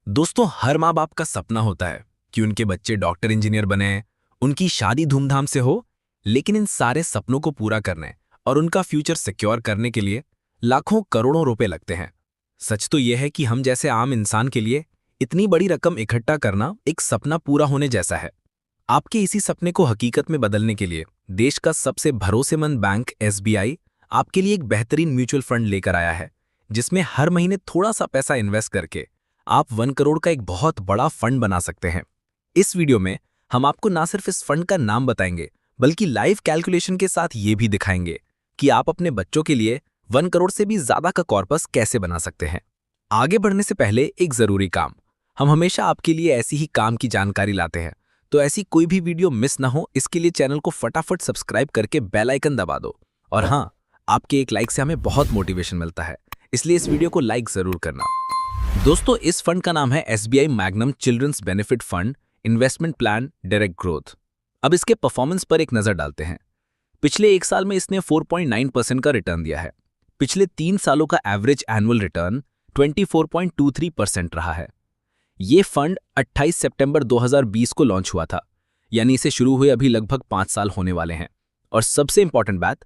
दोस्तों, हर माँ बाप का सपना होता है कि उनके बच्चे डॉक्टर इंजीनियर बने, उनकी शादी धूमधाम से हो। लेकिन इन सारे सपनों को पूरा करने और उनका फ्यूचर सिक्योर करने के लिए लाखों करोड़ों रुपए लगते हैं। सच तो यह है कि हम जैसे आम इंसान के लिए इतनी बड़ी रकम इकट्ठा करना एक सपना पूरा होने जैसा है। आपके इसी सपने को हकीकत में बदलने के लिए देश का सबसे भरोसेमंद बैंक एसबीआई आपके लिए एक बेहतरीन म्यूचुअल फंड लेकर आया है, जिसमें हर महीने थोड़ा सा पैसा इन्वेस्ट करके आप 1 करोड़ का एक बहुत बड़ा फंड बना सकते हैं। इस वीडियो में हम आपको ना सिर्फ इस फंड का नाम बताएंगे, बल्कि लाइव कैलकुलेशन के साथ ये भी दिखाएंगे कि आप अपने बच्चों के लिए 1 करोड़ से भी ज्यादा का कॉर्पस कैसे बना सकते हैं। आगे बढ़ने से पहले एक जरूरी काम, हम हमेशा आपके लिए ऐसी ही काम की जानकारी लाते हैं, तो ऐसी कोई भी वीडियो मिस ना हो इसके लिए चैनल को फटाफट सब्सक्राइब करके बेल आइकन दबा दो। और हाँ, आपके एक लाइक से हमें बहुत मोटिवेशन मिलता है, इसलिए इस वीडियो को लाइक जरूर करना। दोस्तों, इस फंड का नाम है SBI Magnum children's benefit fund investment plan direct growth. अब इसके परफॉर्मेंस पर एक नजर डालते हैं। पिछले एक साल में इसने 4.9% का रिटर्न दिया है। पिछले 3 सालों का एवरेज एनुअल रिटर्न 24.23% रहा है। ये फंड 28 सितंबर 2020 को लॉन्च हुआ था, यानी इसे शुरू हुए अभी लगभग 5 साल होने वाले हैं। और सबसे इंपॉर्टेंट बात,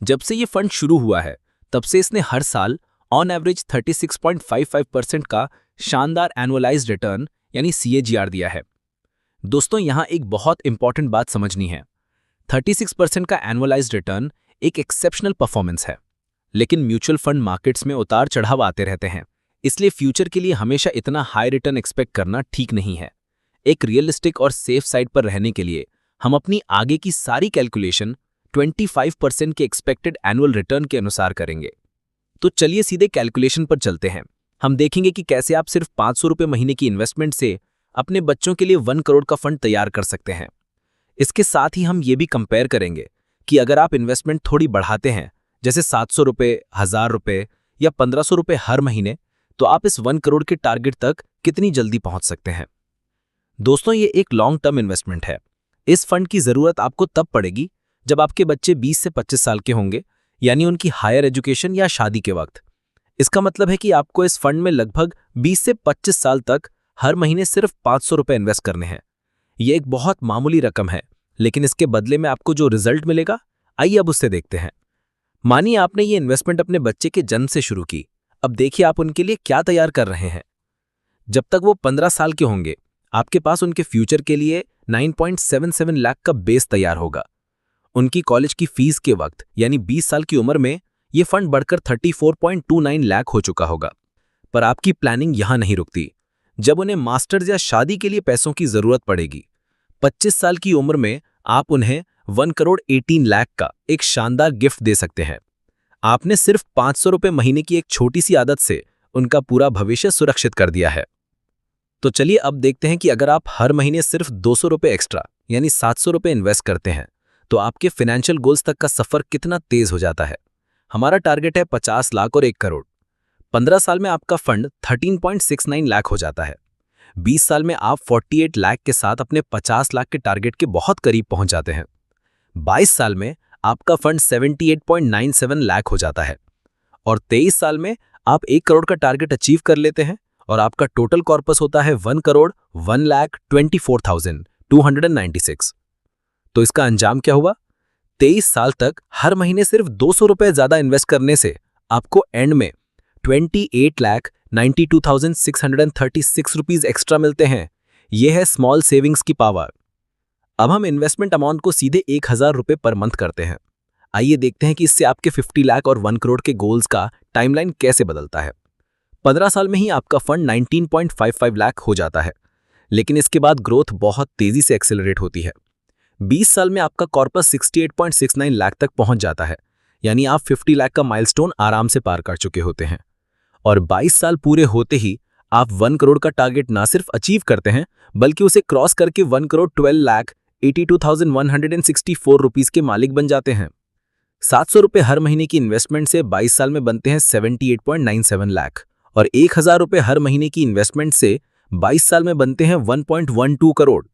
जब से ये फंड शुरू हुआ है तब से इसने हर साल ऑन एवरेज 36.55% का शानदार एनुअलाइज्ड रिटर्न यानी सीएजीआर दिया है। दोस्तों, यहां एक बहुत इंपॉर्टेंट बात समझनी है। 36% का एनुअलाइज्ड रिटर्न एक एक्सेप्शनल परफॉर्मेंस है, लेकिन म्यूचुअल फंड मार्केट्स में उतार चढ़ाव आते रहते हैं, इसलिए फ्यूचर के लिए हमेशा इतना हाई रिटर्न एक्सपेक्ट करना ठीक नहीं है। एक रियलिस्टिक और सेफ साइड पर रहने के लिए हम अपनी आगे की सारी कैलकुलेशन 25% के एक्सपेक्टेड एनुअल रिटर्न के अनुसार करेंगे। तो चलिए सीधे कैलकुलेशन पर चलते हैं। हम देखेंगे कि कैसे आप सिर्फ 500 रुपये महीने की इन्वेस्टमेंट से अपने बच्चों के लिए 1 करोड़ का फंड तैयार कर सकते हैं। इसके साथ ही हम ये भी कंपेयर करेंगे कि अगर आप इन्वेस्टमेंट थोड़ी बढ़ाते हैं, जैसे 700 रुपये, 1000 रुपये या 1500 रुपये हर महीने, तो आप इस 1 करोड़ के टारगेट तक कितनी जल्दी पहुंच सकते हैं। दोस्तों, ये एक लॉन्ग टर्म इन्वेस्टमेंट है। इस फंड की जरूरत आपको तब पड़ेगी जब आपके बच्चे 20 से 25 साल के होंगे, यानी उनकी हायर एजुकेशन या शादी के वक्त। इसका मतलब है कि आपको इस फंड में लगभग 20 से 25 साल तक हर महीने सिर्फ 500 रुपये इन्वेस्ट करने हैं। यह एक बहुत मामूली रकम है, लेकिन इसके बदले में आपको जो रिजल्ट मिलेगा, आइए अब उससे देखते हैं। मानिए आपने ये इन्वेस्टमेंट अपने बच्चे के जन्म से शुरू की। अब देखिए आप उनके लिए क्या तैयार कर रहे हैं। जब तक वो 15 साल के होंगे, आपके पास उनके फ्यूचर के लिए 9.77 लाख का बेस तैयार होगा। उनकी कॉलेज की फीस के वक्त यानी 20 साल की उम्र में ये फंड बढ़कर 34.29 लाख हो चुका होगा। पर आपकी प्लानिंग यहां नहीं रुकती। जब उन्हें मास्टर्स या शादी के लिए पैसों की जरूरत पड़ेगी, 25 साल की उम्र में आप उन्हें 1 करोड़ 18 लाख का एक शानदार गिफ्ट दे सकते हैं। आपने सिर्फ 500 रुपये महीने की एक छोटी सी आदत से उनका पूरा भविष्य सुरक्षित कर दिया है। तो चलिए अब देखते हैं कि अगर आप हर महीने सिर्फ 200 रुपये एक्स्ट्रा यानी 700 रुपये इन्वेस्ट करते हैं, तो आपके फाइनेंशियल गोल्स तक का सफर कितना तेज हो जाता है। हमारा टारगेट है 50 लाख और 1 करोड़। 15 साल में आपका फंड 13.69 लाख हो जाता है। 20 साल में आप 48 लाख के साथ अपने 50 लाख के टारगेट के बहुत करीब पहुंच जाते हैं। 22 साल में आपका फंड 78.97 लाख हो जाता है और 23 साल में आप 1 करोड़ का टारगेट अचीव कर लेते हैं और आपका टोटल कॉर्पस होता है 1 करोड़ 1,24,296। तो इसका अंजाम क्या हुआ? 23 साल तक हर महीने सिर्फ 200 रुपये ज्यादा इन्वेस्ट करने से आपको एंड में 28,92,636 रुपीज एक्स्ट्रा मिलते हैं। यह है स्मॉल सेविंग्स की पावर। अब हम इन्वेस्टमेंट अमाउंट को सीधे 1000 रुपये पर मंथ करते हैं। आइए देखते हैं कि इससे आपके 50 लाख और 1 करोड़ के गोल्स का टाइमलाइन कैसे बदलता है। 15 साल में ही आपका फंड 19.55 लाख हो जाता है, लेकिन इसके बाद ग्रोथ बहुत तेजी से एक्सेलरेट होती है। 20 साल में आपका कॉर्पस 68.69 लाख तक पहुंच जाता है, यानी आप 50 लाख का माइलस्टोन आराम से पार कर चुके होते हैं। और 22 साल पूरे होते ही आप 1 करोड़ का टारगेट ना सिर्फ अचीव करते हैं, बल्कि उसे क्रॉस करके 1 करोड़ 12,82,164 रुपीज के मालिक बन जाते हैं। 700 रुपये हर महीने की इन्वेस्टमेंट से 22 साल में बनते हैं 78.97 लाख और 1000 रुपये हर महीने की इन्वेस्टमेंट से 22 साल में बनते हैं 1.12 करोड़।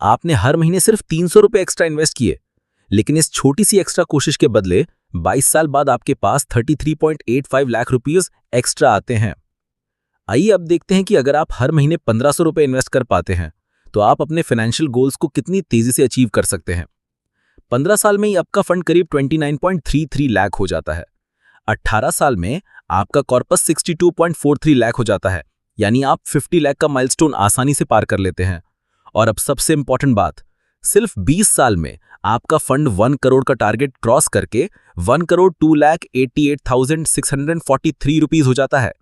आपने हर महीने सिर्फ 300 रुपये एक्स्ट्रा इन्वेस्ट किए, लेकिन इस छोटी सी एक्स्ट्रा कोशिश के बदले 22 साल बाद आपके पास 33.85 लाख रुपीस एक्स्ट्रा आते हैं। आइए अब देखते हैं कि अगर आप हर महीने 1500 रुपए इन्वेस्ट कर पाते हैं तो आप अपने फाइनेंशियल गोल्स को कितनी तेजी से अचीव कर सकते हैं। 15 साल में ही आपका फंड करीब 29.33 लाख हो जाता है। 18 साल में आपका कॉर्पस 62.43 लाख हो जाता है, यानी आप 50 लाख का माइलस्टोन आसानी से पार कर लेते हैं। और अब सबसे इंपॉर्टेंट बात, सिर्फ 20 साल में आपका फंड 1 करोड़ का टारगेट क्रॉस करके 1,02,88,643 रुपीज हो जाता है।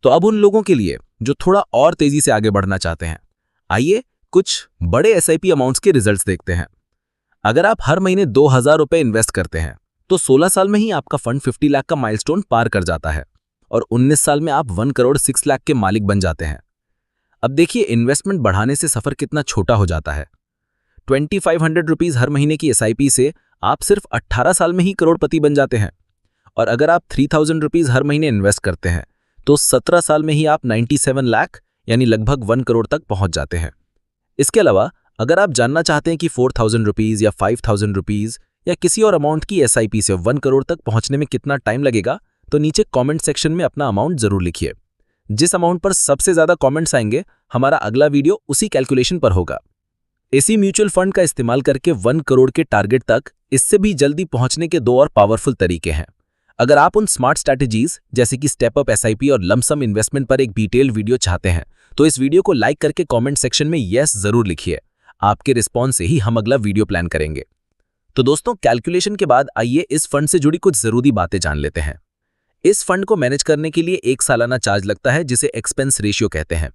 तो अब उन लोगों के लिए जो थोड़ा और तेजी से आगे बढ़ना चाहते हैं, आइए कुछ बड़े एसआईपी अमाउंट्स के रिजल्ट्स देखते हैं। अगर आप हर महीने 2000 रुपए इन्वेस्ट करते हैं तो 16 साल में ही आपका फंड 50 लाख का माइलस्टोन पार कर जाता है और 19 साल में आप 1 करोड़ 6 लाख के मालिक बन जाते हैं। अब देखिए इन्वेस्टमेंट बढ़ाने से सफर कितना छोटा हो जाता है। 2500 रुपीज हर महीने की एसआईपी से आप सिर्फ 18 साल में ही करोड़पति बन जाते हैं। और अगर आप 3000 रुपीज हर महीने इन्वेस्ट करते हैं तो 17 साल में ही आप 97 लाख यानी लगभग 1 करोड़ तक पहुंच जाते हैं। इसके अलावा अगर आप जानना चाहते हैं कि 4000 रुपीज या 5000 रुपीज या किसी और अमाउंट की एसआईपी से 1 करोड़ तक पहुंचने में कितना टाइम लगेगा, तो नीचे कमेंट सेक्शन में अपना अमाउंट जरूर लिखिए। जिस अमाउंट पर सबसे ज्यादा कमेंट्स आएंगे हमारा अगला वीडियो उसी कैलकुलेशन पर होगा। इसी म्यूचुअल फंड का इस्तेमाल करके 1 करोड़ के टारगेट तक इससे भी जल्दी पहुंचने के 2 और पावरफुल तरीके हैं। अगर आप उन स्मार्ट स्ट्रैटेजीज जैसे कि स्टेप अप एसआईपी और लमसम इन्वेस्टमेंट पर एक डिटेल वीडियो चाहते हैं तो इस वीडियो को लाइक करके कमेंट सेक्शन में यस जरूर लिखिए। आपके रिस्पॉन्स से ही हम अगला वीडियो प्लान करेंगे। तो दोस्तों, कैलकुलेशन के बाद आइए इस फंड से जुड़ी कुछ जरूरी बातें जान लेते हैं। इस फंड को मैनेज करने के लिए एक सालाना चार्ज लगता है जिसे एक्सपेंस रेशियो कहते हैं।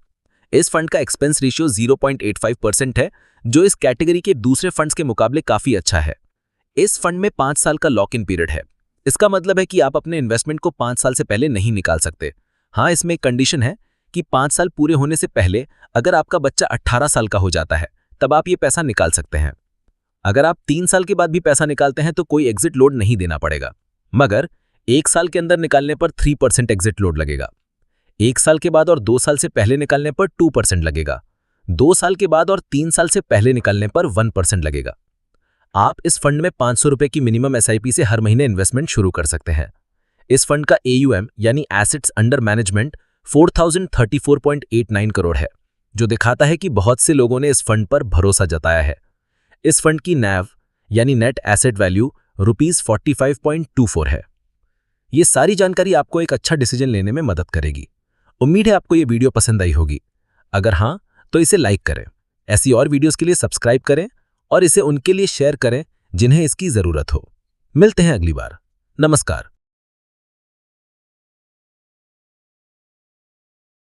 इस फंड का एक्सपेंस रेशियो 0.85% है, जो इस कैटेगरी के दूसरे फंड्स के मुकाबले काफी अच्छा है। इस फंड में 5 साल का लॉक इन पीरियड है। इसका मतलब है कि आप अपने इन्वेस्टमेंट को 5 साल से पहले नहीं निकाल सकते। हाँ, इसमें एक कंडीशन है कि 5 साल पूरे होने से पहले अगर आपका बच्चा 18 साल का हो जाता है तब आप ये पैसा निकाल सकते हैं। अगर आप 3 साल के बाद भी पैसा निकालते हैं तो कोई एग्जिट लोड नहीं देना पड़ेगा, मगर 1 साल के अंदर निकालने पर 3% एग्जिट लोड लगेगा। 1 साल के बाद और 2 साल से पहले निकालने पर 2% लगेगा। 2 साल के बाद और 3 साल से पहले निकालने पर 1% लगेगा। आप इस फंड में 500 रुपए की मिनिमम एसआईपी से हर महीने इन्वेस्टमेंट शुरू कर सकते हैं। इस फंड का AUM यानी एसेट्स अंडर मैनेजमेंट 4034.89 करोड़ है, जो दिखाता है कि बहुत से लोगों ने इस फंड पर भरोसा जताया है। इस फंड की NAV यानी नेट एसेट वैल्यू ₹45.24 है। ये सारी जानकारी आपको एक अच्छा डिसीजन लेने में मदद करेगी। उम्मीद है आपको ये वीडियो पसंद आई होगी। अगर हाँ, तो इसे लाइक करें। ऐसी और वीडियोस के लिए सब्सक्राइब करें और इसे उनके लिए शेयर करें जिन्हें इसकी जरूरत हो। मिलते हैं अगली बार। नमस्कार।